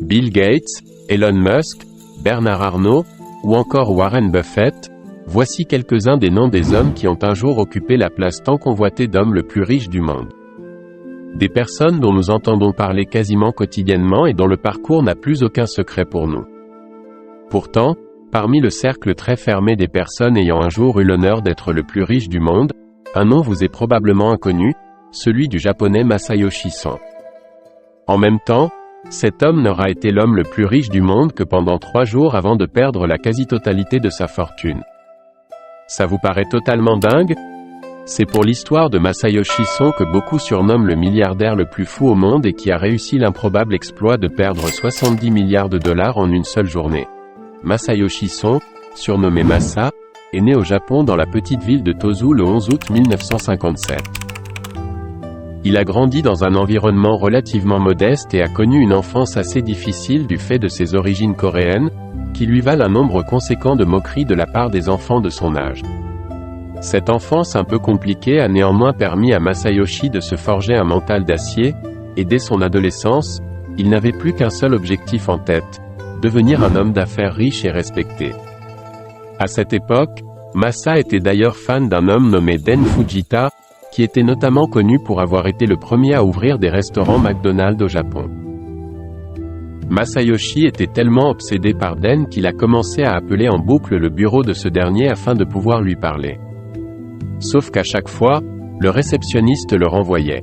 Bill Gates, Elon Musk, Bernard Arnault, ou encore Warren Buffett, voici quelques-uns des noms des hommes qui ont un jour occupé la place tant convoitée d'homme le plus riche du monde. Des personnes dont nous entendons parler quasiment quotidiennement et dont le parcours n'a plus aucun secret pour nous. Pourtant, parmi le cercle très fermé des personnes ayant un jour eu l'honneur d'être le plus riche du monde, un nom vous est probablement inconnu, celui du japonais Masayoshi Son. En même temps, cet homme n'aura été l'homme le plus riche du monde que pendant 3 jours avant de perdre la quasi-totalité de sa fortune. Ça vous paraît totalement dingue ? C'est pour l'histoire de Masayoshi Son que beaucoup surnomment le milliardaire le plus fou au monde et qui a réussi l'improbable exploit de perdre 70 milliards de dollars en une seule journée. Masayoshi Son, surnommé Masa, est né au Japon dans la petite ville de Tosu le 11 août 1957. Il a grandi dans un environnement relativement modeste et a connu une enfance assez difficile du fait de ses origines coréennes, qui lui valent un nombre conséquent de moqueries de la part des enfants de son âge. Cette enfance un peu compliquée a néanmoins permis à Masayoshi de se forger un mental d'acier, et dès son adolescence, il n'avait plus qu'un seul objectif en tête, devenir un homme d'affaires riche et respecté. À cette époque, Masa était d'ailleurs fan d'un homme nommé Den Fujita, qui était notamment connu pour avoir été le premier à ouvrir des restaurants McDonald's au Japon. Masayoshi était tellement obsédé par Den qu'il a commencé à appeler en boucle le bureau de ce dernier afin de pouvoir lui parler. Sauf qu'à chaque fois, le réceptionniste le renvoyait.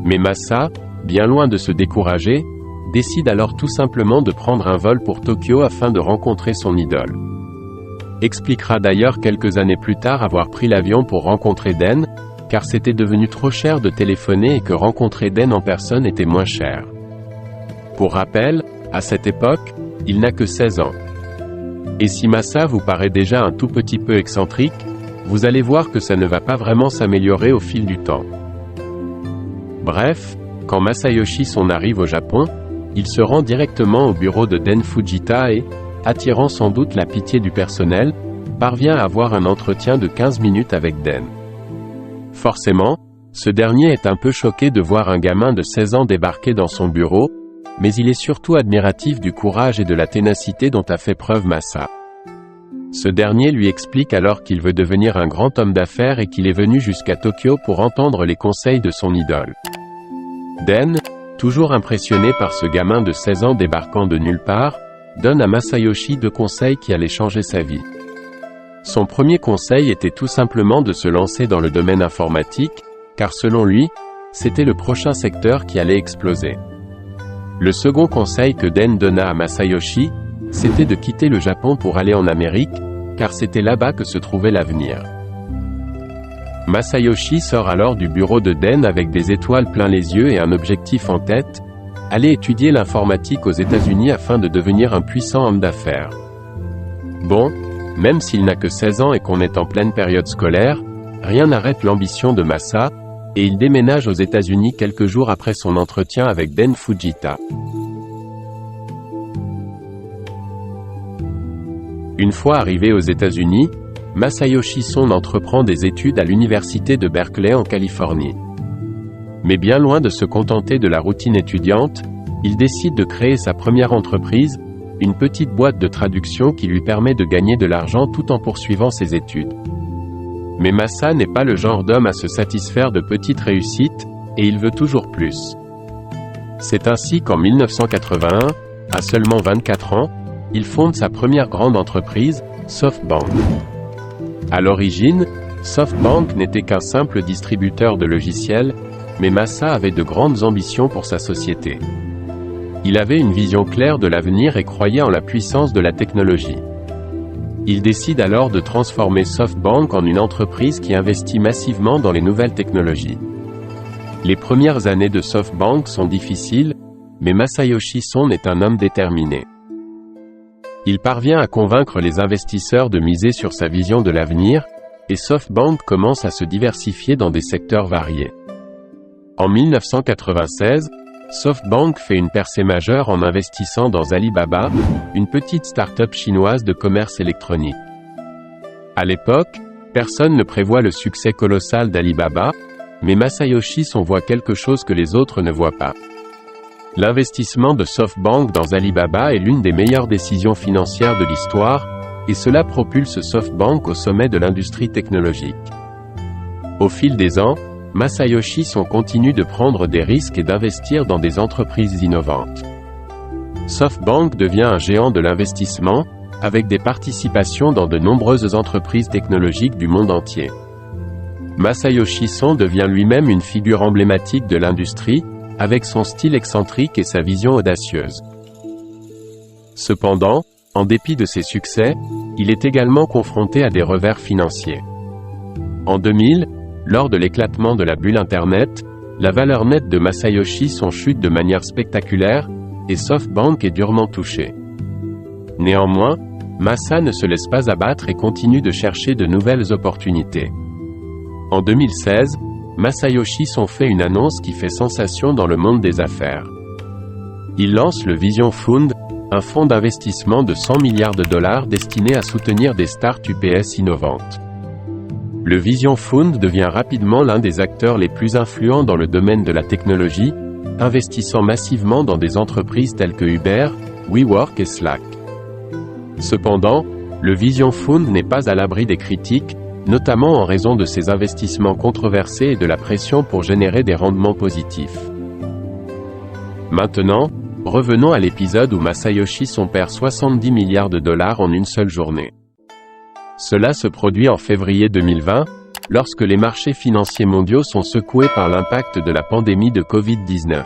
Mais Masa, bien loin de se décourager, décide alors tout simplement de prendre un vol pour Tokyo afin de rencontrer son idole. Expliquera d'ailleurs quelques années plus tard avoir pris l'avion pour rencontrer Den, car c'était devenu trop cher de téléphoner et que rencontrer Den en personne était moins cher. Pour rappel, à cette époque, il n'a que 16 ans. Et si Masa vous paraît déjà un tout petit peu excentrique, vous allez voir que ça ne va pas vraiment s'améliorer au fil du temps. Bref, quand Masayoshi Son arrive au Japon, il se rend directement au bureau de Den Fujita et, attirant sans doute la pitié du personnel, parvient à avoir un entretien de 15 minutes avec Den. Forcément, ce dernier est un peu choqué de voir un gamin de 16 ans débarquer dans son bureau, mais il est surtout admiratif du courage et de la ténacité dont a fait preuve Masa. Ce dernier lui explique alors qu'il veut devenir un grand homme d'affaires et qu'il est venu jusqu'à Tokyo pour entendre les conseils de son idole. Den, toujours impressionné par ce gamin de 16 ans débarquant de nulle part, donne à Masayoshi 2 conseils qui allaient changer sa vie. Son premier conseil était tout simplement de se lancer dans le domaine informatique, car selon lui, c'était le prochain secteur qui allait exploser. Le second conseil que Den donna à Masayoshi, c'était de quitter le Japon pour aller en Amérique, car c'était là-bas que se trouvait l'avenir. Masayoshi sort alors du bureau de Den avec des étoiles plein les yeux et un objectif en tête, aller étudier l'informatique aux États-Unis afin de devenir un puissant homme d'affaires. Bon, même s'il n'a que 16 ans et qu'on est en pleine période scolaire, rien n'arrête l'ambition de Masa, et il déménage aux États-Unis quelques jours après son entretien avec Den Fujita. Une fois arrivé aux États-Unis, Masayoshi Son entreprend des études à l'université de Berkeley en Californie. Mais bien loin de se contenter de la routine étudiante, il décide de créer sa première entreprise, une petite boîte de traduction qui lui permet de gagner de l'argent tout en poursuivant ses études. Mais Masa n'est pas le genre d'homme à se satisfaire de petites réussites, et il veut toujours plus. C'est ainsi qu'en 1981, à seulement 24 ans, il fonde sa première grande entreprise, SoftBank. À l'origine, SoftBank n'était qu'un simple distributeur de logiciels, mais Masa avait de grandes ambitions pour sa société. Il avait une vision claire de l'avenir et croyait en la puissance de la technologie. Il décide alors de transformer SoftBank en une entreprise qui investit massivement dans les nouvelles technologies. Les premières années de SoftBank sont difficiles, mais Masayoshi Son est un homme déterminé. Il parvient à convaincre les investisseurs de miser sur sa vision de l'avenir, et SoftBank commence à se diversifier dans des secteurs variés. En 1996, SoftBank fait une percée majeure en investissant dans Alibaba, une petite start-up chinoise de commerce électronique. À l'époque, personne ne prévoit le succès colossal d'Alibaba, mais Masayoshi Son voit quelque chose que les autres ne voient pas. L'investissement de SoftBank dans Alibaba est l'une des meilleures décisions financières de l'histoire, et cela propulse SoftBank au sommet de l'industrie technologique. Au fil des ans, Masayoshi Son continue de prendre des risques et d'investir dans des entreprises innovantes. SoftBank devient un géant de l'investissement, avec des participations dans de nombreuses entreprises technologiques du monde entier. Masayoshi Son devient lui-même une figure emblématique de l'industrie, avec son style excentrique et sa vision audacieuse. Cependant, en dépit de ses succès, il est également confronté à des revers financiers. En 2000, lors de l'éclatement de la bulle Internet, la valeur nette de Masayoshi Son chute de manière spectaculaire, et SoftBank est durement touché. Néanmoins, Masa ne se laisse pas abattre et continue de chercher de nouvelles opportunités. En 2016, Masayoshi Son fait une annonce qui fait sensation dans le monde des affaires. Il lance le Vision Fund, un fonds d'investissement de 100 milliards de dollars destiné à soutenir des startups UPS innovantes. Le Vision Fund devient rapidement l'un des acteurs les plus influents dans le domaine de la technologie, investissant massivement dans des entreprises telles que Uber, WeWork et Slack. Cependant, le Vision Fund n'est pas à l'abri des critiques, notamment en raison de ses investissements controversés et de la pression pour générer des rendements positifs. Maintenant, revenons à l'épisode où Masayoshi Son perd 70 milliards de dollars en une seule journée. Cela se produit en février 2020, lorsque les marchés financiers mondiaux sont secoués par l'impact de la pandémie de Covid-19.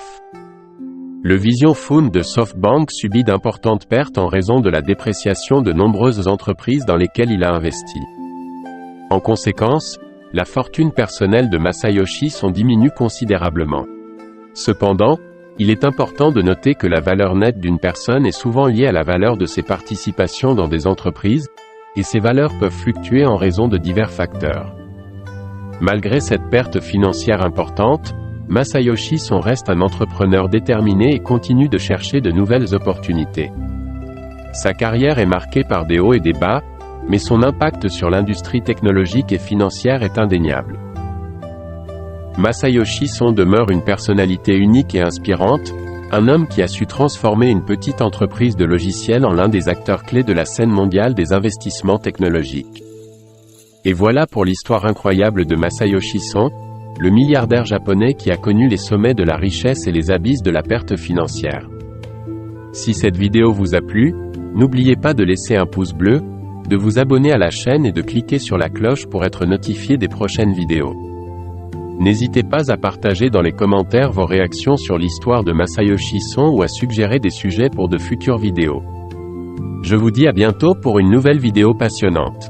Le Vision Fund de SoftBank subit d'importantes pertes en raison de la dépréciation de nombreuses entreprises dans lesquelles il a investi. En conséquence, la fortune personnelle de Masayoshi Son diminue considérablement. Cependant, il est important de noter que la valeur nette d'une personne est souvent liée à la valeur de ses participations dans des entreprises, et ces valeurs peuvent fluctuer en raison de divers facteurs. Malgré cette perte financière importante, Masayoshi Son reste un entrepreneur déterminé et continue de chercher de nouvelles opportunités. Sa carrière est marquée par des hauts et des bas, mais son impact sur l'industrie technologique et financière est indéniable. Masayoshi Son demeure une personnalité unique et inspirante, un homme qui a su transformer une petite entreprise de logiciels en l'un des acteurs clés de la scène mondiale des investissements technologiques. Et voilà pour l'histoire incroyable de Masayoshi Son, le milliardaire japonais qui a connu les sommets de la richesse et les abysses de la perte financière. Si cette vidéo vous a plu, n'oubliez pas de laisser un pouce bleu, de vous abonner à la chaîne et de cliquer sur la cloche pour être notifié des prochaines vidéos. N'hésitez pas à partager dans les commentaires vos réactions sur l'histoire de Masayoshi Son ou à suggérer des sujets pour de futures vidéos. Je vous dis à bientôt pour une nouvelle vidéo passionnante.